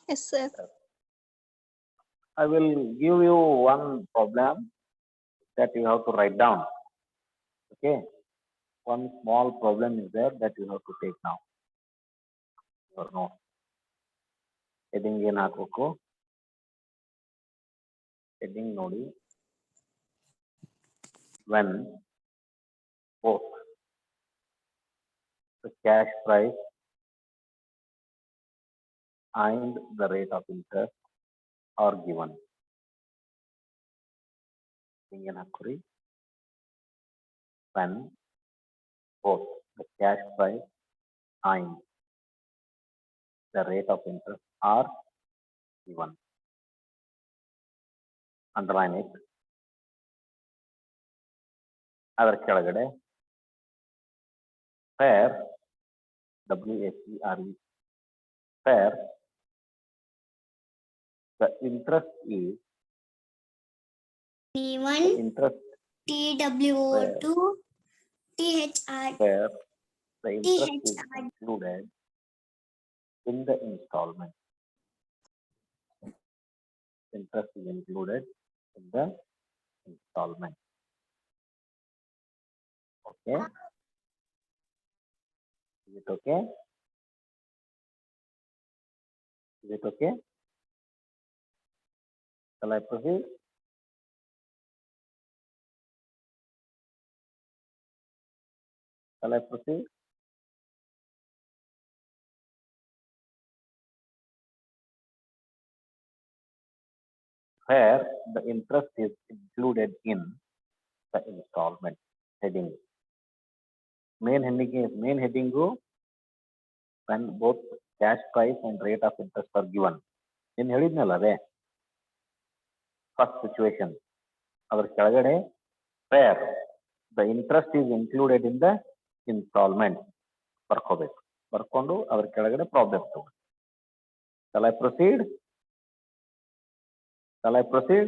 Yes, sir. I will give you one problem that you have to write down. Okay, one small problem is there that you have to take now. Or no, heading ಏನು ಹಾಕಬೇಕು? Heading ನೋಡಿ. When both the cash price and the rate of interest are given. Heading ಏನು ಹಾಕ್ರಿ? When both the cash price and the rate of interest are given. Underline it. ಅದರ ಕೆಳಗಡೆ where WHERE where the interest is T1 interest TWO2 THR where the interest is THR included in the installment. Interest is included in the installment. Okay. Is it okay? Is it okay? Shall I proceed? Shall I proceed? Where the interest is included in the installment. Heading. Main heading go when both cash price and rate of interest are given. In ಹೇಳಿದ್ನಲ್ಲ ಅದೇ first situation. ಅದರ ಕೆಳಗಡೆ where the interest is included in the installment ಬರ್ಕೋಬೇಕು. ಬರ್ಕೊಂಡು ಅದರ ಕೆಳಗಡೆ problem ತಗೊಳ್ಳಿ. Shall I proceed? Shall I proceed?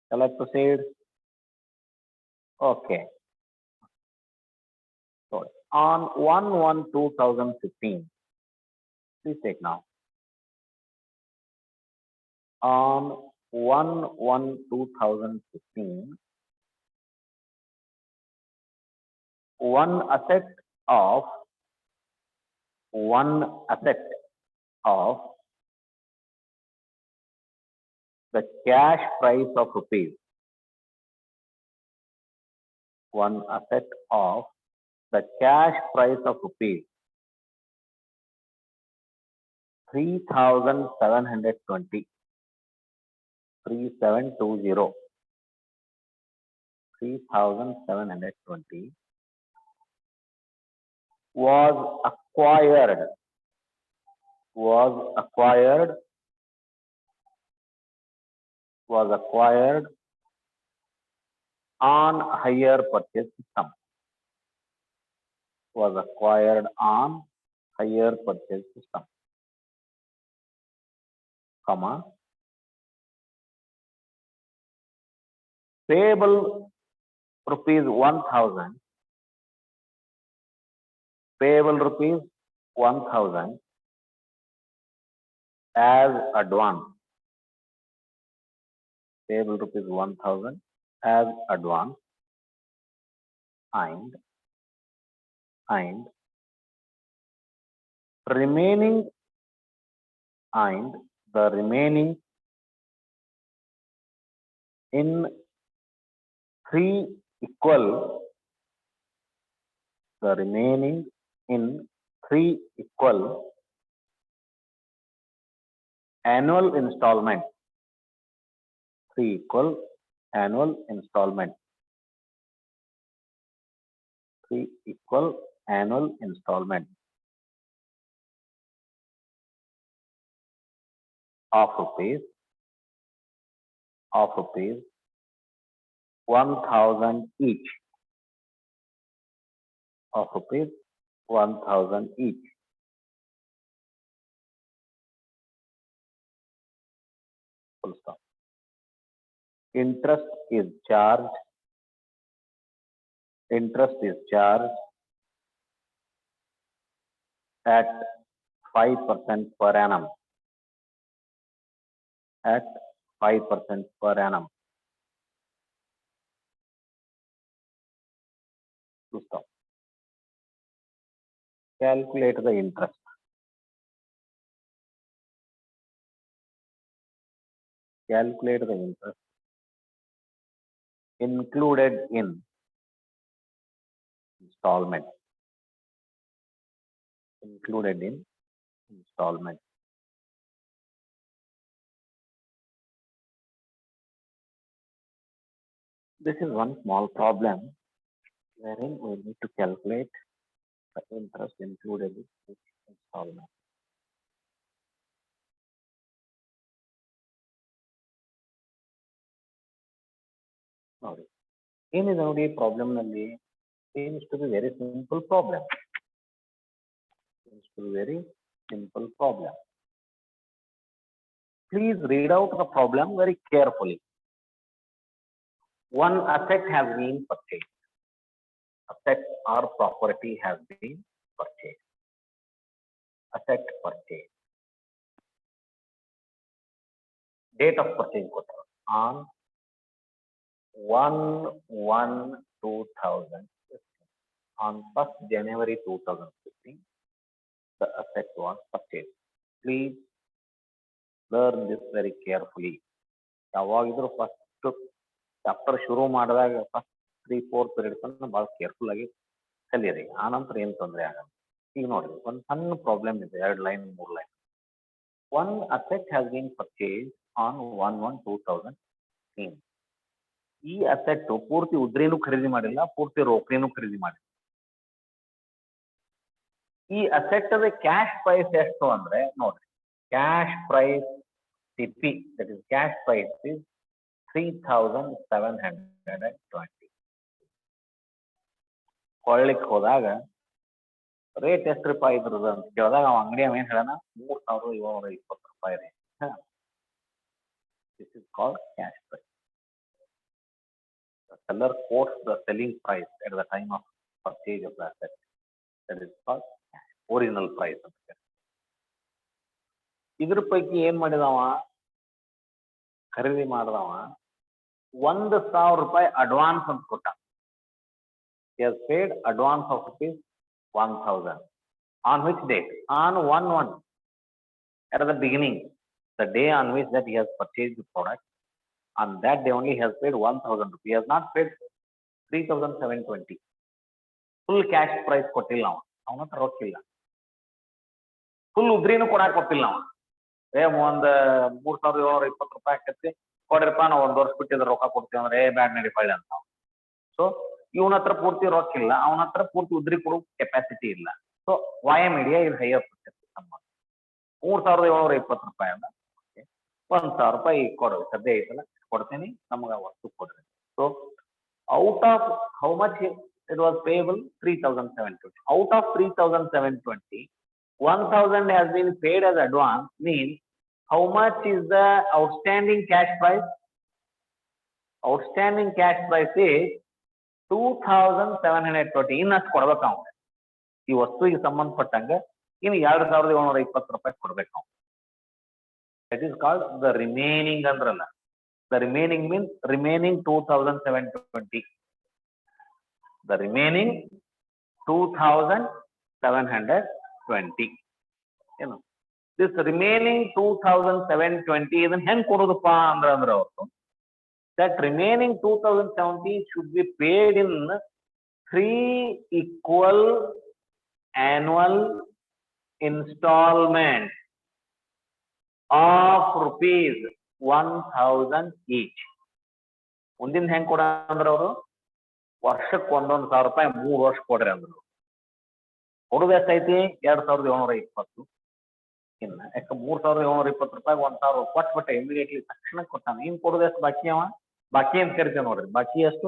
Shall I proceed? Okay. So on 1/1/2015, please take now. On 1/1/2015, one asset of the cash price of rupees. One asset of the cash price of rupees 3,720. 3720. 3,720 was acquired on hire purchase system. Was acquired on hire purchase system. Comma. Payable rupees 1,000. Payable rupees 1,000 as advance. Payable rupees 1,000 as advance and remaining in three equal annual installment. 3 equal annual installment. 3 equal annual installment of rupees 1,000 each. Of rupees 1,000 each. Full stop. Interest is charged at 5% per annum. At 5% per annum. To stop. Calculate the interest. Calculate the interest included in installment. Included in installment. This is one small problem wherein we need to calculate the interest included in this installment. Sorry. Any problem seems to be very simple problem. Seems to be very simple problem. Please read out the problem very carefully. One asset has been purchased. Asset or property has been purchased. Asset purchase. Date of purchase on 1/1/2015. On 1st January 2015, the asset was purchased. Please learn this very carefully. ಯಾವಾಗಿದ್ರು first chapter ಶುರು ಮಾಡಿದಾಗ first 3-4 periods ಅನ್ನು ಬಹಳ careful ಆಗಿ ಕಲಿಯಿರಿ. ಆನಂತರ ಏನು ತೊಂದರೆ ಆಗಲ್ಲ. ಈಗ ನೋಡಿ ಒಂದು ಸಣ್ಣ ಪ್ರಾಬ್ಲಮ್ ಇದೆ, 2 line 3 line. One asset has been purchase on 1/1/2015. ಈ ಅಸೆಟ್ ಪೂರ್ತಿ ಉದ್ರಿನೂ ಖರೀದಿ ಮಾಡಿಲ್ಲ, ಪೂರ್ತಿ ರೋಕ್ರಿನೂ ಖರೀದಿ ಮಾಡಿಲ್ಲ. ಈ ಅಸೆಟ್ ಅದ ಕ್ಯಾಶ್ ಪ್ರೈಸ್ ಎಷ್ಟು ಅಂದ್ರೆ ನೋಡ್ರಿ, cash price CP that is cash price is 3,720. ಕೊಳ್ಳಿಕ್ಕೆ ಹೋದಾಗ ರೇಟ್ ಎಷ್ಟು ರೂಪಾಯಿ ಇದ್ರದ ಅಂತ ಕೇಳಿದಾಗ ಅವ ಅಂಗಡಿ ಏನ್ ಹೇಳೋಣ, 3,720 ರೂಪಾಯಿ ರೀ. This is called cash price. The seller quotes the selling price at the time of purchase of the asset. That is called original price. ಇದ್ರ ಪೈಕಿ ಏನ್ ಮಾಡಿದವ, ಖರೀದಿ ಮಾಡಿದವ 1,000 ರೂಪಾಯಿ ಅಡ್ವಾನ್ಸ್ ಅಂತ ಕೊಟ್ಟ. He has paid advance of ₹1,000. On which date? On 1/1. At the beginning, the day on which that he has purchased the product, on that day only he has paid 1,000 rupees. He has not paid 3,720. Full cash price ಕೊಟ್ಟಿಲ್ಲ ಅವ, ಅವನ ಹತ್ರ ರೊಕ್ಕ ಇಲ್ಲ. Full ಉದ್ರಿನೂ ಕೊಡಾಕ್ ಕೊಟ್ಟಿಲ್ಲ ಅವ. ಒಂದ್ 3,720 ರೂಪಾಯಿ ಹಾಕತ್ತಿ ಕೊಡ್ರಿಪ್ಪ, ನಾವು 1 ವರ್ಷ ಬಿಟ್ಟಿದ್ರೆ ರೊಕ್ಕ ಕೊಡ್ತೀವಿ ಅಂದ್ರೆ ಬ್ಯಾಡ್ ನಡಿಕೊಳ್ಳಿ ಅಂತ. ಸೊ ಇವನ ಹತ್ರ ಪೂರ್ತಿ ರೊಕ್ಕ ಇಲ್ಲ, ಅವನ ಹತ್ರ ಪೂರ್ತಿ ಉದ್ರಿ ಕೊಡೋ ಕೆಪಾಸಿಟಿ ಇಲ್ಲ. ಸೊ ವಾಯ ಮೀಡಿಯಾ ಇದು ಹೈಯರ್ ಸಂಬಂಧ 3,720 ರೂಪಾಯಿ ಅಲ್ಲ, 1,000 ರೂಪಾಯಿ ಕೊಡ್ರಿ, ಸದ್ಯ ಐತಲ್ಲ ಕೊಡ್ತೀನಿ, ನಮಗ ವಸ್ತು ಕೊಡ್ರಿ. So out of how much it was payable, 3,720. Out of 3,720, 1,000 has been paid as advance. Means how much is the outstanding cash price? Outstanding cash price is 2,720. ಇನ್ನಷ್ಟು ಕೊಡ್ಬೇಕು ಅವ್ನು. ಈ ವಸ್ತುವಿಗೆ ಸಂಬಂಧಪಟ್ಟಂಗ ಇನ್ನು 2,720 ರೂಪಾಯಿ ಕೊಡ್ಬೇಕು ಅವ್ನು. That is called the remaining ಅಂದ್ರಲ್ಲ. The remaining means remaining 2,720. The remaining 2,720. ಏನು this remaining 2,720 ಇದನ್ನ ಹೆಂಗ್ ಕೊಡೋದಪ್ಪ ಅಂದ್ರೆ ಅವ್ರು, that remaining 2,070 should be paid in 3 equal annual installments of ₹1,000 each. ಮುಂದಿನ ಹೆಂಗ್ ಕೊಡ ಅಂದ್ರ ಅವರು, ವರ್ಷಕ್ಕೆ 1,000 ರೂಪಾಯಿ 3 ವರ್ಷ ಕೊಡ್ರಿ ಅಂದ್ರು. ಕೊಡುದು ಎಷ್ಟೈತಿ, 2,720. ಇನ್ನ ಯಾಕೆ 3,720 ರೂಪಾಯಿ 1,000 ಕೊಟ್ಬಿಟ್ಟೆ ಇಮಿಡಿಯೇಟ್ಲಿ ತಕ್ಷಣ ಕೊಟ್ಟಾನ. ಇನ್ ಕೊಡುದು ಎಷ್ಟು ಬಾಕಿ, ಅವ ಬಾಕಿ ಅಂತ ಕರಿತೇವೆ ನೋಡ್ರಿ. ಬಾಕಿ ಎಷ್ಟು,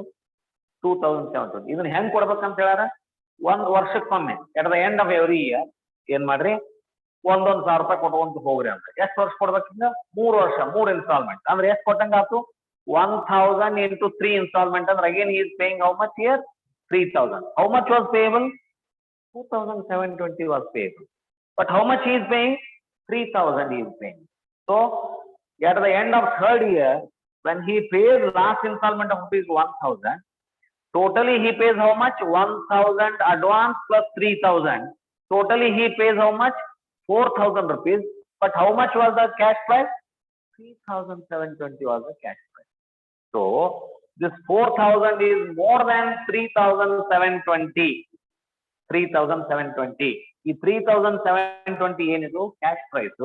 2,720. ಇದನ್ನ ಹೆಂಗ್ ಕೊಡ್ಬೇಕಂತ ಹೇಳ್ಯಾರ, 1 ವರ್ಷಕ್ಕೊಮ್ಮೆ at the end of every year ಏನ್ ಮಾಡ್ರಿ, 1,000 ರೂಪಾಯಿ ಕೊಟ್ಕೊಂತ ಹೋಗ್ರಿ ಅಂತ. ಎಷ್ಟು ವರ್ಷ ಕೊಡ್ಬೇಕಿಂದ, 3 ವರ್ಷ, 3 ಇನ್ಸ್ಟಾಲ್ಮೆಂಟ್ ಅಂದ್ರೆ ಎಷ್ಟು ಕೊಟ್ಟಂಗ ಆತು, 1,000 into 3 installment ಅಂದ್ರೆ again he is paying how much here, 3,000. How much was payable, 2,720 was payable. But how much he is paying? 3,000 he is paying. So at the end of third year, when he pays last installment of rupees 1,000, totally he pays how much? 1,000 advance plus 3,000. Totally he pays how much? 4,000 rupees. But how much was the cash price? 3,720 was the cash price. So this 4,000 is more than 3,720. 3,720. ಈ 3,720 ಏನಿದು cash prize,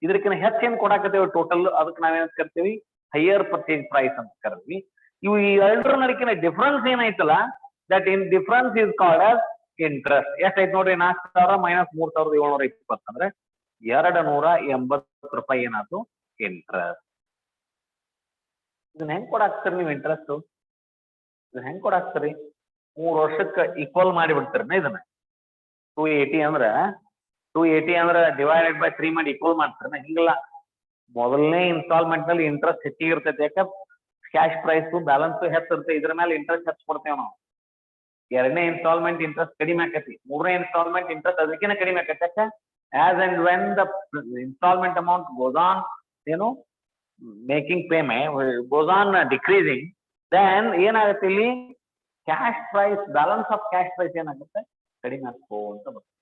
ಇದಕ್ಕಿಂತ ಹೆಚ್ಚೇನು ಕೊಡಾಕತ್ತೇವೆ total, ಅದಕ್ಕೆ ನಾವೇನ್ ಕರಿತೀವಿ higher purchase price ಅಂತ ಕರಿತೀವಿ. ಇವು ಈ ಎರಡರ ನಡುಕಿನ ಡಿಫರೆನ್ಸ್ ಏನೈತಲ್ಲ, that in difference is called as interest. ಎಷ್ಟೈತೆ ನೋಡ್ರಿ, 4,000 ಮೈನಸ್ 3,720 ಅಂದ್ರೆ 280 ರೂಪಾಯಿ ಏನಾಯ್ತು ಇಂಟ್ರೆಸ್ಟ್. ಇದನ್ನ ಹೆಂಗ್ ಕೊಡಾಕ್ತೀರಿ ನೀವು ಇಂಟ್ರೆಸ್ಟ್? ಇದನ್ನ ಹೆಂಗ್ ಕೊಡಾಕ್ತೀರಿ? 3 ವರ್ಷಕ್ಕೆ ಈಕ್ವಲ್ ಮಾಡಿ ಬಿಡ್ತೀರನ ಇದನ್ನ. 280 ಅಂದ್ರೆ ಡಿವೈಡೆಡ್ ಬೈ 3 ಮಾಡಿ ಈಕ್ವಲ್ ಮಾಡ್ತೀರನ? ಹಿಂಗಿಲ್ಲ. ಮೊದಲನೇ ಇನ್ಸ್ಟಾಲ್ಮೆಂಟ್ ನಲ್ಲಿ ಇಂಟ್ರೆಸ್ಟ್ ಹೆಚ್ಚಿಗೆ ಇರ್ತೈತೆ. ಯಾಕೆ? ಕ್ಯಾಶ್ ಪ್ರೈಸ್ ಬ್ಯಾಲೆನ್ಸ್ ಹೆಚ್ಚಿರುತ್ತೆ, ಇದ್ರ ಮೇಲೆ ಇಂಟ್ರೆಸ್ಟ್ ಹೆಚ್ಚು ಕೊಡ್ತೇವೆ ನಾವು. ಎರಡನೇ ಇನ್ಸ್ಟಾಲ್ಮೆಂಟ್ ಇಂಟ್ರೆಸ್ಟ್ ಕಡಿಮೆ ಆಕತಿ, ಮೂರನೇ ಇನ್ಸ್ಟಾಲ್ಮೆಂಟ್ ಇಂಟ್ರೆಸ್ಟ್ ಅದಕ್ಕಿಂತ ಕಡಿಮೆ ಆಕತಿ. ಯಾಕೆ? As and when the instalment amount goes on, ಏನು making payment goes on decreasing, then ಏನಾಗುತ್ತೆ ಇಲ್ಲಿ cash price, balance of cash price ಏನಾಗುತ್ತೆ? ಕಡಿಮೆ ಹಾಕೋಂತ ಬರ್ತದೆ.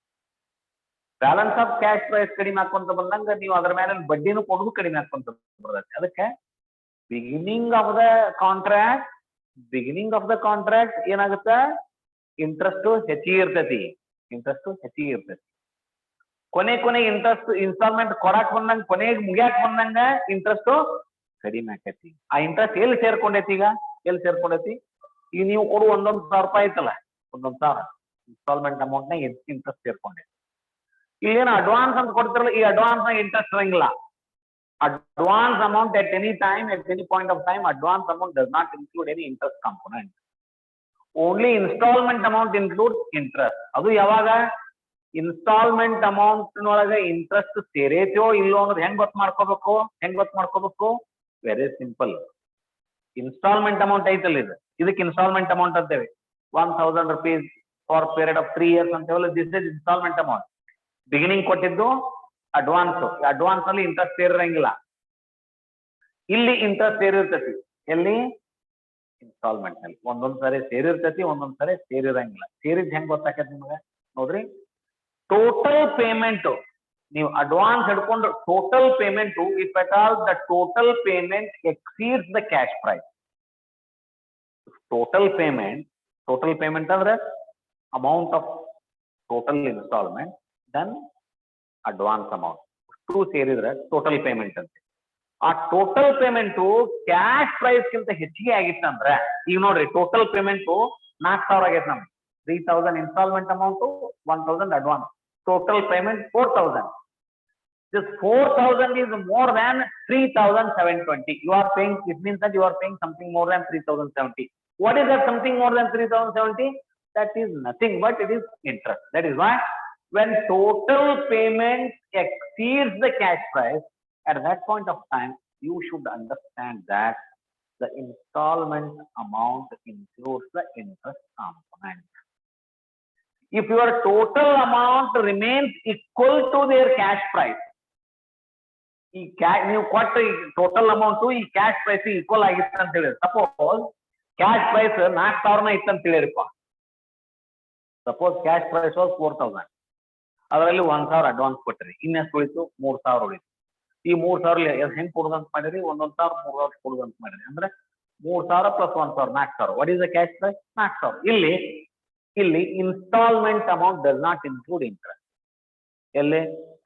ಬ್ಯಾಲೆನ್ಸ್ ಆಫ್ ಕ್ಯಾಶ್ ಪ್ರೈಸ್ ಕಡಿಮೆ ಹಾಕೊಂತ ಬಂದಂಗ ನೀವು ಅದ್ರ ಮೇಲೆ ಬಡ್ಡಿನೂ ಕೊಡೋದು ಕಡಿಮೆ ಹಾಕೊಂತ ಬರ್ತದೆ. ಅದಕ್ಕೆ ಬಿಗಿನಿಂಗ್ ಆಫ್ ದ ಕಾಂಟ್ರಾಕ್ಟ್ ಏನಾಗುತ್ತೆ? ಇಂಟ್ರೆಸ್ಟ್ ಹೆಚ್ಚಿಗೆ ಇರ್ತೈತಿ. ಕೊನೆ ಇಂಟ್ರೆಸ್ಟ್ ಇನ್ಸ್ಟಾಲ್ಮೆಂಟ್ ಕೊಡಾಕ್ ಬಂದಂಗ, ಕೊನೆಗೆ ಮುಗಿಯಾಕ್ ಬಂದಂಗ ಇಂಟ್ರೆಸ್ಟ್ ಕಡಿಮೆ ಆಕೈತಿ. ಆ ಇಂಟ್ರೆಸ್ಟ್ ಎಲ್ಲಿ ಸೇರ್ಕೊಂಡೈತಿ? ಈಗ ನೀವು ಕೊಡು 1,000 ರೂಪಾಯಿ ಐತಲ್ಲ, 1,000 ಇನ್ಸ್ಟಾಲ್ಮೆಂಟ್ ಅಮೌಂಟ್ ನ ಇಂಟ್ರೆಸ್ಟ್ ಸೇರ್ಕೊಂಡೈತಿ. ಇಲ್ಲೇನು ಅಡ್ವಾನ್ಸ್ ಅಂತ ಕೊಡ್ತಿರಲ್ಲ, ಈ ಅಡ್ವಾನ್ಸ್ ನ ಇಂಟ್ರೆಸ್ಟ್ ಇರಂಗಿಲ್ಲ. Advance amount at any time, at any point of time, advance amount does not include any interest component. Only installment amount includes interest. ಅದು ಯಾವಾಗ ಇನ್ಸ್ಟಾಲ್ಮೆಂಟ್ ಅಮೌಂಟ್ ನೊಳಗೆ interest ಸೇರೈತೋ ಇಲ್ಲೋ ಅನ್ನೋದು ಹೆಂಗ್ ಗೊತ್ತು ಮಾಡ್ಕೋಬೇಕು? Very simple. ಇನ್ಸ್ಟಾಲ್ಮೆಂಟ್ ಅಮೌಂಟ್ ಐತಲ್ಲ, ಇದಕ್ಕೆ ಇನ್ಸ್ಟಾಲ್ಮೆಂಟ್ ಅಮೌಂಟ್ ಅಂತೇವೆ. 1,000 rupees for period of 3 years ಅಂತೇವಲ್ಲ, this is instalment amount. Beginning ಕೊಟ್ಟಿದ್ದು ಅಡ್ವಾನ್ಸ್ ಅಲ್ಲಿ ಇಂಟ್ರೆಸ್ಟ್ ಸೇರಿರಂಗಿಲ್ಲ. ಇಲ್ಲಿ ಇಂಟ್ರೆಸ್ಟ್ ಸೇರಿರ್ತೈತಿ. ಎಲ್ಲಿ? ಇನ್ಸ್ಟಾಲ್ಮೆಂಟ್ ನಲ್ಲಿ. ಒಂದೊಂದ್ ಸರಿ ಸೇರಿರ್ತೈತಿ, ಒಂದೊಂದ್ ಸರಿ ಸೇರಿರಂಗಿಲ್ಲ. ಸೇರಿದ್ ಹೆಂಗ್ ಗೊತ್ತಾಕೈತಿ ನಿಮ್ಗೆ ನೋಡ್ರಿ. ಟೋಟಲ್ ಪೇಮೆಂಟ್ ನೀವು ಅಡ್ವಾನ್ಸ್ ಹಿಡ್ಕೊಂಡು total payment, if at all the total payment exceeds the cash price. Total payment ಅಂದ್ರೆ amount of total instalment then advance amount too ಸೇರಿದ್ರೆ ಟೋಟಲ್ ಪೇಮೆಂಟ್ ಅಂತ. ಆ ಟೋಟಲ್ ಪೇಮೆಂಟ್ ಕ್ಯಾಶ್ ಪ್ರೈಸ್ ಗಿಂತ ಹೆಚ್ಚಿಗೆ ಆಗಿತ್ತಂದ್ರೆ, ಈಗ ನೋಡ್ರಿ ಟೋಟಲ್ ಪೇಮೆಂಟ್ 4,000 ಆಗೈತೆ ನಮ್ಗೆ. 3,000 instalment amount, 1,000 advance, total payment 4,000. This 4,000 is more than 3,720. You are paying, it means that you are paying something more than 3,070. What is that something more than 3,070? That is nothing but it is interest. That is why when total payment exceeds the cash price, at that point of time, you should understand that the installment amount includes the interest component. If your total amount remains equal to their cash price, ನೀವು ಕೊಟ್ಟ total amount ಈ cash prize equal ಆಗಿತ್ತು ಅಂತ ಹೇಳಿ, suppose cash price 4,000 ಇತ್ತು ಅಂತ ಹೇಳಿರಪ್ಪ. Suppose cash prize was 4,000, ಅದರಲ್ಲಿ 1,000 advance ಕೊಟ್ಟಿರಿ, ಇನ್ನೆಷ್ಟು ಉಳಿತು? 3,000 ಉಳಿತು. ಈ 3,000 ಹೆಂಗ್ ಕೊಡುದಂತ ಮಾಡಿರಿ? 1,000 3,000 ಕೊಡುದಂತ ಮಾಡಿರಿ. ಅಂದ್ರೆ 3,000 plus 1,000 4,000. What is the cash price? 4,000. ಇಲ್ಲಿ instalment amount does not include interest. ಎಲ್ಲಿ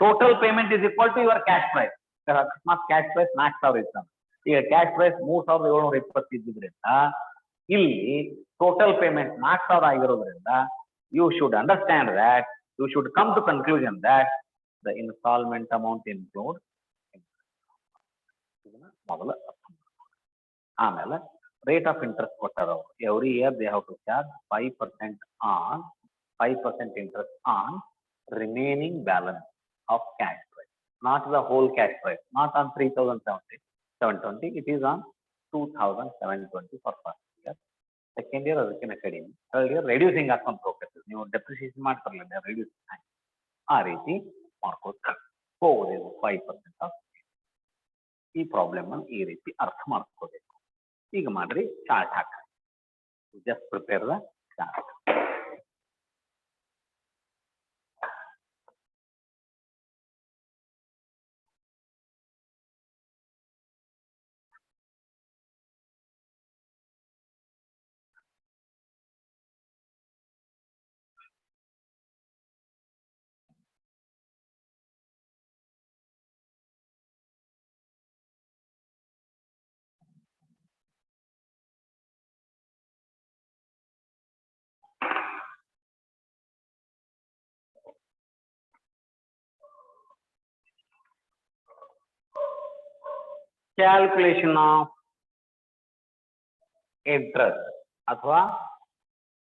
total payment is equal to your cash price. ಅಕಸ್ಮಾತ್ ಕ್ಯಾಶ್ ಪ್ರೈಸ್ 4,000 ಇತ್ತು, ಈಗ ಕ್ಯಾಶ್ ಪ್ರೈಸ್ 3,720 ಇದ್ದಿದ್ರಿಂದ ಇಲ್ಲಿ ಟೋಟಲ್ ಪೇಮೆಂಟ್ 4,000 ಆಗಿರೋದ್ರಿಂದ you should understand that, you should come to conclusion that the installment amount includes ಮೊದಲ. ಆಮೇಲೆ rate of interest ಕೊಟ್ಟಾರ. Every year they have to charge 5% interest on remaining balance of cash price, not the whole cash price, not on 3,720. It is on 2,720 for first year. Second year ಅದಕ್ಕಿಂತ ಕಡಿಮೆ, third year reducing ಹಾಕೊಂತ ಹೋಗ್ತೈತಿ. ನೀವು depreciation ಮಾಡ್ತಾರಲ್ಲ, reducing ಆ ರೀತಿ ಮಾಡ್ಕೋತ ಹೋಗೋದು 5% of ಈ problem ಅನ್ನು ಈ ರೀತಿ ಅರ್ಥ ಮಾಡ್ಕೋಬೇಕು. ಈಗ ಮಾಡ್ರಿ ಚಾರ್ಟ್ ಹಾಕ್ರಿ. Just prepare the chart. Calculation of interest ಅಥವಾ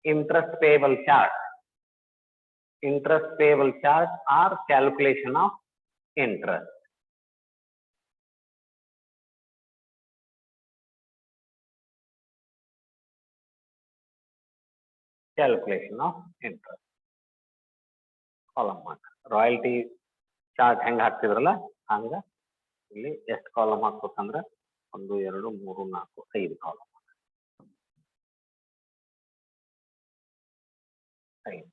interest payable charge. Interest payable charge or calculation of interest. Calculation of interest. Column hockey royalty charge ಹೆಂಗೆ ಹಾಕ್ತಿದ್ರಲ್ಲ ಹಂಗ ಇಲ್ಲಿ ಎಷ್ಟು ಕಾಲಮ್ ಹಾಕ್ಬೇಕಂದ್ರೆ 1 2 3 4 5 column. 5.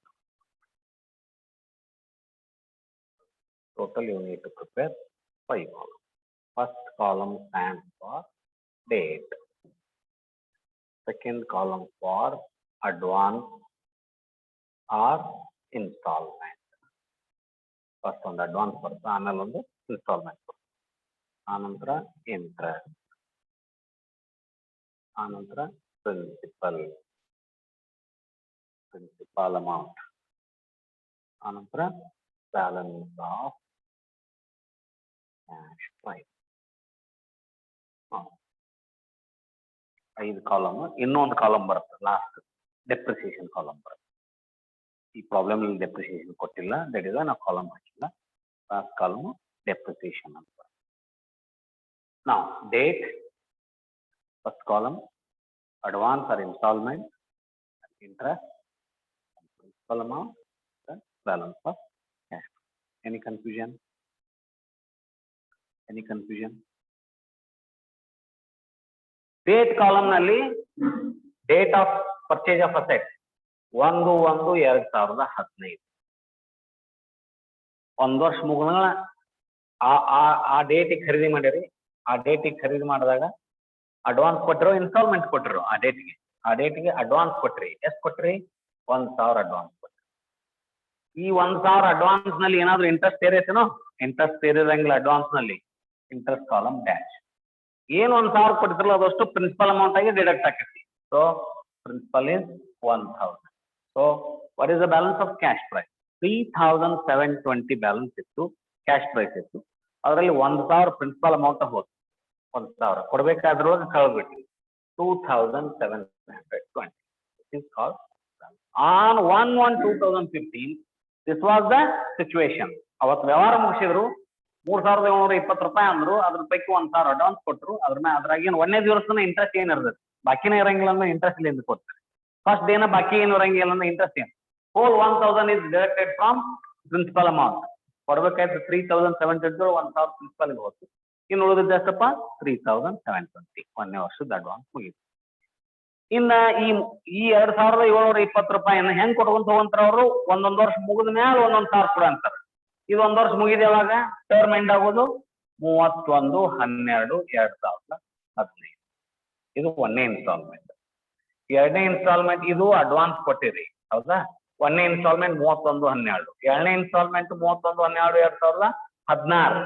Total you need to prepare 5 columns. First column stands for date. Second column for advance or installment. First on the advance ಬರುತ್ತೆ, ಆಮೇಲೆ ಒಂದು instalment ಬರುತ್ತೆ, ಆನಂತರ ಇಂಟ್ರೆಸ್ಟ್, ಆನಂತರ ಪ್ರಿನ್ಸಿಪಲ್ ಅಮೌಂಟ್, ಆನಂತರ balance of cash price. 5 column. ಇನ್ನೊಂದು column ಬರುತ್ತೆ last, depreciation column ಬರುತ್ತೆ. ಈ ಪ್ರಾಬ್ಲಮ್ ಅಲ್ಲಿ ಡೆಪ್ರಿಸಿಯೇಷನ್ ಕೊಟ್ಟಿಲ್ಲ, ದಟ್ ಇಸ್ ನಾವು ಕಾಲಮ್ ಹಾಕಿಲ್ಲ. ಲಾಸ್ಟ್ ಕಾಲಮ್ ಡೆಪ್ರಿಸಿಯೇಷನ್ ಅಂತ ಬರುತ್ತೆ. ನಾವು date first column, advance or instalment, interest, principal amount, balance of cash. Any confusion? Any confusion? Date column ನಲ್ಲಿ date of purchase of asset 1/1/2015. ಒಂದು ವರ್ಷ ಮುಗಿದ ಆ ಡೇಟಿಗೆ ಖರೀದಿ ಮಾಡಿರಿ. ಆ ಡೇಟಿಗೆ ಖರೀದಿ ಮಾಡಿದಾಗ ಅಡ್ವಾನ್ಸ್ ಕೊಟ್ಟಿರೋ ಇನ್ಸ್ಟಾಲ್ಮೆಂಟ್ ಕೊಟ್ಟಿರೋ ಆ ಡೇಟಿಗೆ ಅಡ್ವಾನ್ಸ್ ಕೊಟ್ರಿ. ಎಷ್ಟು ಕೊಟ್ರಿ? 1,000 ಅಡ್ವಾನ್ಸ್ ಕೊಟ್ರಿ. ಈ 1,000 ಅಡ್ವಾನ್ಸ್ ನಲ್ಲಿ ಏನಾದ್ರು ಇಂಟ್ರೆಸ್ಟ್ ಸೇರೈತೇನೋ? ಇಂಟ್ರೆಸ್ಟ್ ಸೇರಿದಂಗಿಲ್ಲ ಅಡ್ವಾನ್ಸ್ ನಲ್ಲಿ. Interest column dash. ಏನು 1,000 ಕೊಟ್ಟಿದ್ರಲ್ಲ ಅದಷ್ಟು ಪ್ರಿನ್ಸಿಪಲ್ ಅಮೌಂಟ್ ಆಗಿ ಡಿಡಕ್ಟ್ ಆಕೈತಿ. So principal is 1,000. So what is the balance of cash price? 3,720 balance ಇತ್ತು, ಕ್ಯಾಶ್ ಪ್ರೈಸ್ ಇತ್ತು. ಅದರಲ್ಲಿ 1,000 ಪ್ರಿನ್ಸಿಪಲ್ ಅಮೌಂಟ್ ಹೋಯ್ತು. 1,000 ಕೊಡ್ಬೇಕಾದ್ರೊಳಗೆ ಕಳ್ಬಿಟ್ರಿ. 2,720. This is called on 1/1/2015. This was the situation. ಅವತ್ತು ವ್ಯವಹಾರ ಮುಗಿಸಿದ್ರು, 3,720 ರೂಪಾಯಿ ಅಂದ್ರು. ಅದ್ರ ಪೈಕಿ 1,000 ಅಡ್ವಾನ್ಸ್ ಕೊಟ್ಟರು. ಅದ್ರಾಗೇನು ಒಂದೇ ದಿವಸನ ಇಂಟ್ರೆಸ್ಟ್ ಏನ್ ಇರ್ತದೆ, ಬಾಕಿನೇ ಇರಂಗಿಲ್ಲ ಅಂದ್ರೆ ಇಂಟ್ರೆಸ್ಟ್ ಇಲ್ಲಿಂದ ಕೊಡ್ತಾರೆ. ಫಸ್ಟ್ ಡೇನ ಬಾಕಿ ಏನು ಇರಂಗಿಲ್ಲ ಅಂದ್ರೆ ಇಂಟ್ರೆಸ್ಟ್ ಏನು. Whole 1,000 is deducted from principal amount. ಕೊಡ್ಬೇಕಾಯ್ತು 3,720, 1,000 ಪ್ರಿನ್ಸಿಪಲ್ ಹೋಯ್ತು. ಇನ್ನು ಉಳಿದಿದ್ದ ಎಷ್ಟಪ್ಪ? 3,720. ಒಂದನೇ ವರ್ಷದ ಅಡ್ವಾನ್ಸ್ ಮುಗಿತು. ಇನ್ನ ಈ 2,720 ರೂಪಾಯಿನ ಹೆಂಗ್ ಕೊಟ್ಕೊಂತ ಹೋಗಂತಾರ ಅವರು? ಒಂದೊಂದು ವರ್ಷ ಮುಗಿದ ಮೇಲೆ 1,000 ಕೊಡ ಅಂತಾರ. ಇದು ಒಂದು ವರ್ಷ ಮುಗಿದ ಯಾವಾಗ? ಟರ್ಮ್ ಎಂಡ್ ಆಗೋದು 31/12/2015. ಇದು ಒಂದನೇ ಇನ್ಸ್ಟಾಲ್ಮೆಂಟ್. ಎರಡನೇ ಇನ್ಸ್ಟಾಲ್ಮೆಂಟ್ ಇದು ಅಡ್ವಾನ್ಸ್ ಕೊಟ್ಟಿರಿ, ಹೌದಾ? ಒಂದನೇ ಇನ್ಸ್ಟಾಲ್ಮೆಂಟ್ 31/12. ಎರಡನೇ ಇನ್ಸ್ಟಾಲ್ಮೆಂಟ್ 31/12/2016.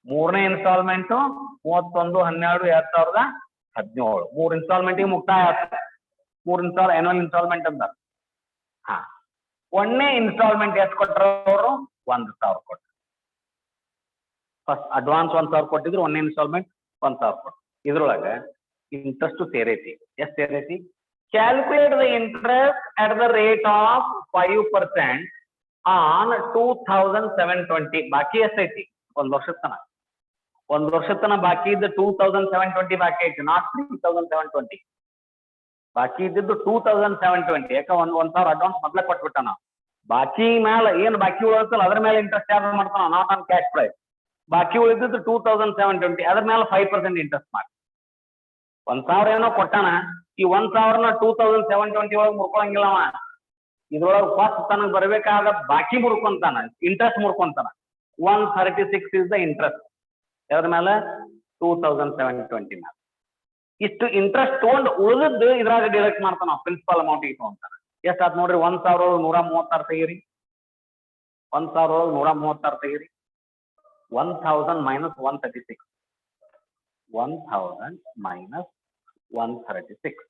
ಮೂರನೇ ಇನ್ಸ್ಟಾಲ್ಮೆಂಟ್ 31/12/2017. 3 ಇನ್ಸ್ಟಾಲ್ಮೆಂಟಿಗೆ ಮುಕ್ತಾಯ ಆಗ್ತದೆ. 3 ಆನ್ಯುವಲ್ ಇನ್ಸ್ಟಾಲ್ಮೆಂಟ್ ಅಂತ. ಒಂದನೇ ಇನ್ಸ್ಟಾಲ್ಮೆಂಟ್ ಎಷ್ಟು ಕೊಟ್ಟರು ಅವರು? 1,000 ಕೊಟ್ಟರು. ಫಸ್ಟ್ ಅಡ್ವಾನ್ಸ್ 1,000 ಕೊಟ್ಟಿದ್ರು, ಒಂದನೇ ಇನ್ಸ್ಟಾಲ್ಮೆಂಟ್ 1,000 ಕೊಟ್ಟರು. ಇದ್ರೊಳಗೆ ಇಂಟ್ರೆಸ್ಟ್ ಸೇರೈತಿ. ಎಷ್ಟು ಸೇರೈತಿ? Calculate the interest at the rate of 5% on 2,720. ಬಾಕಿ ಎಷ್ಟೈತಿ? ಒಂದು ವರ್ಷದ ತನ ಬಾಕಿ ಇದ್ದ 2,720 ಬಾಕಿ ಐತಿ, ನಾಟ್ 3,720. ಬಾಕಿ ಇದ್ದಿದ್ದು 2,720. ಯಾಕ 1,000 ಅಡ್ವಾನ್ಸ್ ಮೊದ್ಲ ಕೊಟ್ಬಿಟ್ಟ ನಾವು. ಬಾಕಿ ಮೇಲೆ ಏನು ಬಾಕಿ ಉಳಿತಲ್ಲ ಅದ್ರ ಮೇಲೆ ಇಂಟ್ರೆಸ್ಟ್ ಚಾರ್ಜ್ ಮಾಡ್ತಾನ, ನಾಟ್ ಆನ್ ಕ್ಯಾಶ್ ಪ್ರೈಸ್. ಬಾಕಿ ಉಳಿದಿದ್ದು 2720, ಅದ್ರ ಮೇಲೆ 5% ಇಂಟ್ರೆಸ್ಟ್ ಮಾಡಿ. 1000 ಏನೋ ಕೊಟ್ಟಾನ, ಈ 1000ನ 2720 ಒಳಗೆ ಮುರ್ಕೊಳಂಗಿಲ್ಲ ಅವ. ಇದ್ರೊಳಗೆ ಫಸ್ಟ್ ತನಗ್ ಬರ್ಬೇಕಾದ ಬಾಕಿ ಮುರ್ಕೊಂತಾನ, ಇಂಟ್ರೆಸ್ಟ್ ಮುರ್ಕೊಂತಾನ. 136 is the interest. ಯಾವ್ದ್ರ ಮೇಲೆ? 2720 ಮೇಲೆ. ಇಷ್ಟು ಇಂಟ್ರೆಸ್ಟ್ ತಗೊಂಡು ಉಳಿದದ್ದು ಇದ್ರಾಗ ಡಿಡಕ್ಟ್ ಮಾಡ್ತಾನ, ಪ್ರಿನ್ಸಿಪಲ್ ಅಮೌಂಟ್ ತಗೊಂತಾನ. ಎಷ್ಟಾತ್ ನೋಡ್ರಿ, 1136 ತೆಗೀರಿ. 1136 ತೆಗೀರಿ. 1000 minus 136. 1000 minus 136.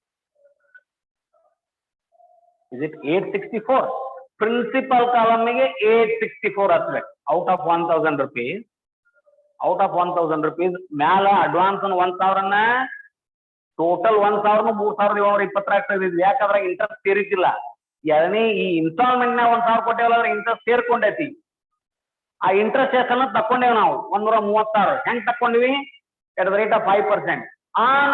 Is it 864? Principal column ಗೆ 864 ಹಚ್ಬೇಕು. Out of 1000 rupees. Out of 1000 rupees ಮ್ಯಾಲ ಅಡ್ವಾನ್ಸ್ 1000ನ ಟೋಟಲ್ 1000 3720 ತೆಗೆದಿದ್ವಿ. ಯಾಕಂದ್ರೆ ಇಂಟ್ರೆಸ್ಟ್ ಸೇರಿದ್ದಿಲ್ಲ. ಎರಡನೇ ಈ ಇನ್ಸ್ಟಾಲ್ಮೆಂಟ್ ನ 1000 ಕೊಟ್ಟೇವಲ್ಲ, ಇಂಟ್ರೆಸ್ಟ್ ಸೇರ್ಕೊಂಡೈತಿ. ಆ ಇಂಟ್ರೆಸ್ಟ್ ಎಷ್ಟನ್ನ ತಕೊಂಡೇವ್ ನಾವು 136. ಹೆಂಗ್ ತಕೊಂಡ್ವಿ? at the rate of 5% on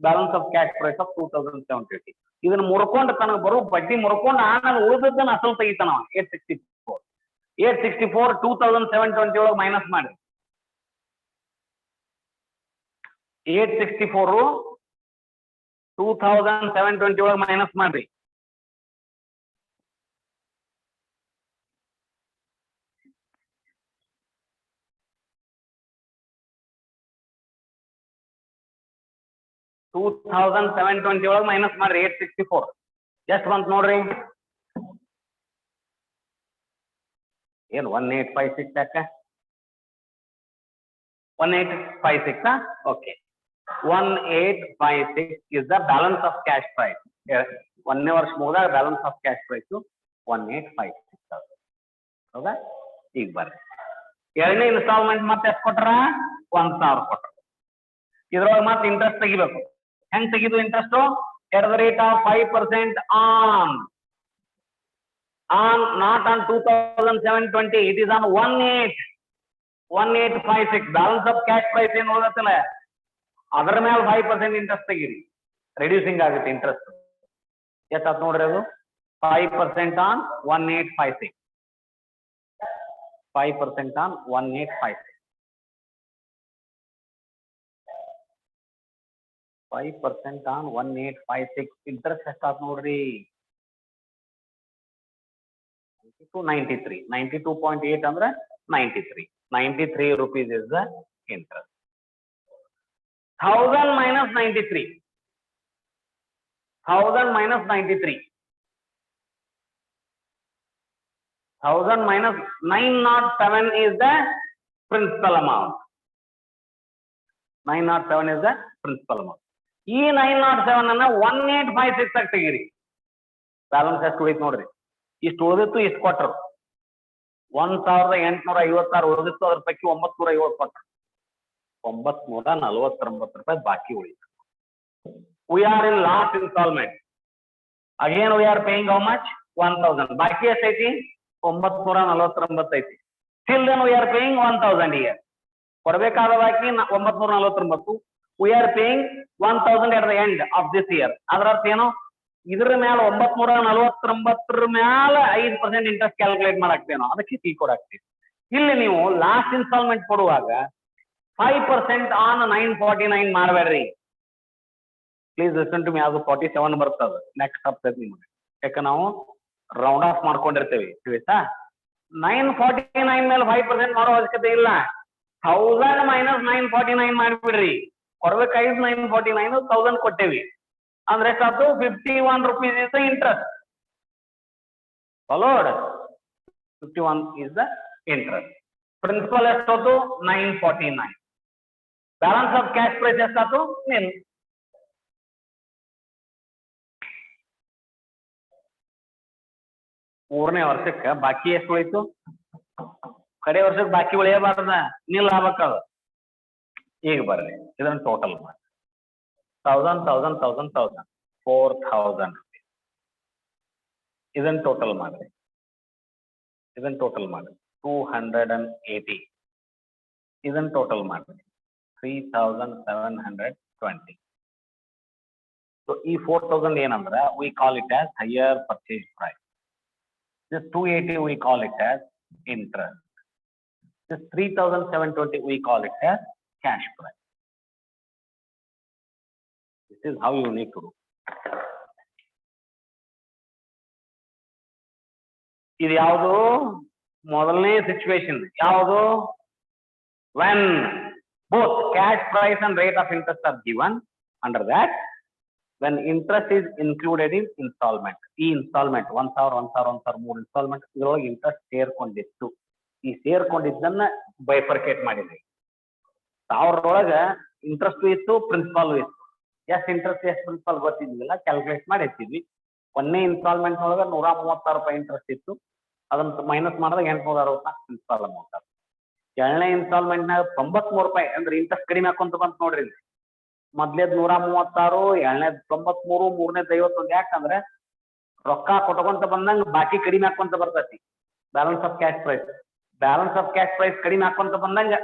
balance of cash price of 2720. ಇದನ್ನ ಮುರ್ಕೊಂಡು ತನಗೆ ಬರೋ ಬಡ್ಡಿ ಮುರ್ಕೊಂಡು ಆಮೇಲೆ ಉಳಿದದ್ದನ್ನ ಅಸಲು ತೆಗಿತಾನ 864. 864 2720 ಒಳಗೆ ಮೈನಸ್ ಮಾಡಿ. 864 2720 ಒಳಗೆ ಮೈನಸ್ ಮಾಡ್ರಿ. $2720 ಒಳಗೆ ಮೈನಸ್ ಮಾಡ್ರಿ 864. ಎಷ್ಟು ಬಂತು ನೋಡ್ರಿ? ಏನು 1856 ಯಾಕ? 1856. Okay, 1856 is the balance of cash price. ಒಂದನೇ ವರ್ಷ ಮುಗಿದಾಗ ಬ್ಯಾಲೆನ್ಸ್ ಆಫ್ ಕ್ಯಾಶ್ ಪ್ರೈಸ್ 1856. ಹೌದಾ? ಈಗ ಬರ್ರಿ, ಎರಡನೇ ಇನ್ಸ್ಟಾಲ್ಮೆಂಟ್ ಮತ್ತೆ ಎಷ್ಟು ಕೊಟ್ರ? 1000 ಕೊಟ್ರ. ಇದ್ರೊಳಗೆ ಮತ್ತೆ ಇಂಟ್ರೆಸ್ಟ್ ತೆಗಿಬೇಕು. ಹೆಂಗ್ ತೆಗಿದು interest? at the rate of 5% on not on 2720, it is on 1856. balance of cash price ಏನು ಹೋಗತ್ತಲ್ಲ ಅದರ ಮೇಲೆ 5% ಇಂಟ್ರೆಸ್ಟ್ ತೆಗೀರಿ. ರೆಡ್ಯೂಸಿಂಗ್ ಆಗುತ್ತೆ ಇಂಟ್ರೆಸ್ಟ್. ಎಷ್ಟಾತ್ ನೋಡ್ರಿ ಅದು? 5% on 1856. 5% on 1856. 5% on 1856 ಇಂಟ್ರೆಸ್ಟ್ ಎಷ್ಟಾತ್ ನೋಡ್ರಿ? 9293. 92.8 ಅಂದ್ರೆ 93 rupees is the interest. 1000 minus 93. 1000 minus 93. 1000 minus 907 is the principal amount. 907 is the principal amount. ಈ 907 ಅನ್ನ 1856 ಆಗಿ ತೆಗೀರಿ. ಬ್ಯಾಲೆನ್ಸ್ ಎಷ್ಟು ಉಳಿತು ನೋಡ್ರಿ? ಇಷ್ಟು ಉಳಿದಿತ್ತು, ಇಷ್ಟು ಕೊಟ್ಟರು. 1856 ಉಳಿದಿತ್ತು, ಅದ್ರ ಪೈಕಿ 950 ಕೊಟ್ಟರು. 949 ರೂಪಾಯಿ ಬಾಕಿ ಉಳಿತು. We are in last installment. Again we are paying how much? 1000. ಬಾಕಿ ಎಷ್ಟೈತಿ? 949 ಐತಿ. Till then we are paying 1000 here. ಕೊಡಬೇಕಾದ ಬಾಕಿ 949. We are paying 1000 at the end of this year. ಅದರ ಅರ್ಥ ಏನು? ಇದ್ರ ಮೇಲೆ 949 ಮೇಲೆ 5% ಇಂಟ್ರೆಸ್ಟ್ ಕ್ಯಾಲ್ಕುಲೇಟ್ ಮಾಡಾಕ್ತೇನೋ, ಅದಕ್ಕೆ ಟಿ ಕೊಡಾಕ್ತೀವಿ. ಇಲ್ಲಿ ನೀವು ಲಾಸ್ಟ್ ಇನ್ಸ್ಟಾಲ್ಮೆಂಟ್ ಕೊಡುವಾಗ 5% ಆನ್ 949 ಮಾಡಬೇಡ್ರಿ. Please listen to me. ಅದು 47 ಬರ್ತದೆ ನೆಕ್ಸ್ಟ್ ಆಗ್ತದೆ ನಿಮಗೆ. ಯಾಕೆ ನಾವು ರೌಂಡ್ ಆಫ್ ಮಾಡ್ಕೊಂಡಿರ್ತೇವೆ. ತಿಳಿತಾ? 949 ಮೇಲೆ 5% ಮಾಡೋ ಅವಶ್ಯಕತೆ ಇಲ್ಲ. 1000 minus 949 ಮಾಡಿಬಿಡ್ರಿ. ಕೊಡ್ಬೇಕಾಗಿದ್ದು 949, 1000 ಕೊಟ್ಟೇವಿ ಅಂದ್ರೆ ಎಷ್ಟಾಯ್ತು? 51 rupees is the interest. Followed? 51 is the interest. Principal ಎಷ್ಟಾಯ್ತು? 949. ಬ್ಯಾಲೆನ್ಸ್ ಆಫ್ ಕ್ಯಾಶ್ ಪ್ರೈಸ್ ಎಷ್ಟಾಯ್ತು? ನಿಲ್. ಮೂರನೇ ವರ್ಷಕ್ಕೆ ಬಾಕಿ ಎಷ್ಟು ಉಳಿತು? ಕಡೆ ವರ್ಷಕ್ಕೆ ಬಾಕಿ ಉಳಿಯಬಾರ್ದ, ನಿಲ್ ಆಗ್ಬೇಕದು. ಈಗ ಬರ್ರಿ, ಇದನ್ನ ಟೋಟಲ್ ಮಾಡಿ. 1000 4000 rupees. ಇದನ್ನ ಟೋಟಲ್ ಮಾಡ್ರಿ. 280. ಇದನ್ನ ಟೋಟಲ್ ಮಾಡ್ರಿ. 3720. ಸೊ ಈ 4000 ಏನಂದ್ರ we call it as higher purchase price. This 280 we call it as interest. This 3,720 we call it as cash price. This is how you need to do. ಇದು ಯಾವುದು ಮೊದಲನೇ situation ಯಾವುದು when both cash price and rate of interest are given. Under that, when interest is included in installment, ಈ installment 1,000 3 installment ಇದರೊಳಗೆ interest ಸೇರ್ಕೊಂಡಿತ್ತು. ಈ ಸೇರ್ಕೊಂಡಿದ್ದನ್ನ bifurcate ಮಾಡಿದ್ವಿ. 1000 ಒಳಗೆ interest ಇತ್ತು, ಪ್ರಿನ್ಸಿಪಾಲ್ ಇತ್ತು. ಎಷ್ಟು ಇಂಟ್ರೆಸ್ಟ್ ಎಷ್ಟು ಪ್ರಿನ್ಸಿಪಾಲ್ ಗೊತ್ತಿದ್ದಿಲ್ಲ, ಕ್ಯಾಲ್ಕುಲೇಟ್ ಮಾಡಿ ಇರ್ತಿದ್ವಿ. ಒಂದನೇ ಇನ್ಸ್ಟಾಲ್ಮೆಂಟ್ ಒಳಗೆ 136 ರೂಪಾಯಿ ಇಂಟ್ರೆಸ್ಟ್ ಇತ್ತು, ಅದನ್ನ ಮೈನಸ್ ಮಾಡಿದಾಗ 864 ಪ್ರಿನ್ಸಿಪಾಲ್ ಅಮೌಂಟ್. ಎರಡನೇ ಇನ್ಸ್ಟಾಲ್ಮೆಂಟ್ ನಾಗ 93 ರೂಪಾಯಿ ಅಂದ್ರೆ ಇಂಟ್ರೆಸ್ಟ್ ಕಡಿಮೆ ಹಾಕೊಂತ ಬಂತ ನೋಡ್ರಿ. ಮೊದ್ಲೇದ್ 136, ಎರಡನೇದ್ 93, ಮೂರನೇದ್ 51. ಯಾಕಂದ್ರೆ ರೊಕ್ಕ ಕೊಟ್ಕೊಂತ ಬಂದಂಗ ಬಾಕಿ ಕಡಿಮೆ ಹಾಕೊಂತ ಬರ್ತೈತಿ. ಬ್ಯಾಲೆನ್ಸ್ ಆಫ್ ಕ್ಯಾಶ್ ಪ್ರೈಸ್ ಕಡಿಮೆ ಹಾಕೊಂತ ಬಂದಂಗ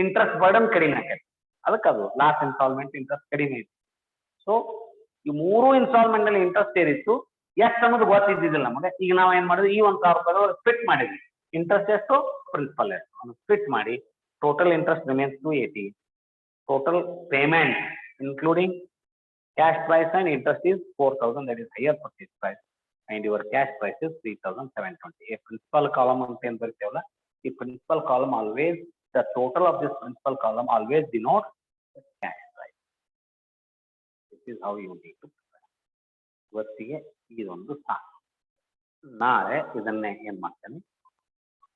ಇಂಟ್ರೆಸ್ಟ್ ಬರ್ಡನ್ ಕಡಿಮೆ ಆಕೈತಿ. ಅದಕ್ಕೆ ಅದು ಲಾಸ್ಟ್ ಇನ್ಸ್ಟಾಲ್ಮೆಂಟ್ ಇಂಟ್ರೆಸ್ಟ್ ಕಡಿಮೆ ಐತಿ. ಸೊ ಈ 3 ಇನ್ಸ್ಟಾಲ್ಮೆಂಟ್ ನಲ್ಲಿ ಇಂಟ್ರೆಸ್ಟ್ ಏರಿತ್ತು, ಎಷ್ಟು ಅನ್ನೋದು ಗೊತ್ತಿದ್ದಿಲ್ಲ ನಮಗೆ. ಈಗ ನಾವು ಏನ್ ಮಾಡಿದ್ವಿ, ಈ 1,000 ರೂಪಾಯಿ ಸ್ಪ್ಲಿಟ್ ಮಾಡಿದ್ವಿ. ಇಂಟ್ರೆಸ್ಟ್ ಎಷ್ಟು, ಪ್ರಿನ್ಸಿಪಲ್ ಎಷ್ಟು ಸ್ಪ್ಲಿಟ್ ಮಾಡಿ total interest remains 280. Total payment including cash price and interest is 4,000, that is higher purchase price, and your cash price is 3,720. A principal column ante en bartevalla, the principal column always, the total of this principal column always denotes the cash price. This is how you need to prepare. ಇವತ್ತಿಗೆ ಇದೊಂದು ಸಾಕು. ನಾಳೆ ಇದನ್ನೇ ಏನ್ ಮಾಡ್ತೇನೆ,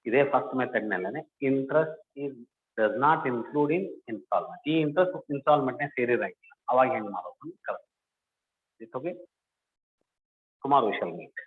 ಇದೇ first method ನಲ್ಲೇ interest is does not include in installment. ಈ ಇಂಟ್ರೆಸ್ಟ್ ಇನ್ಸ್ಟಾಲ್ಮೆಂಟ್ ನೇ ಸೇರಿರಂಗಿಲ್ಲ. ಅವಾಗ ಹೆಂಗ್ ಮಾಡೋದು ಕಲಿಸ್ತೀನಿ. Okay, tomorrow we shall meet.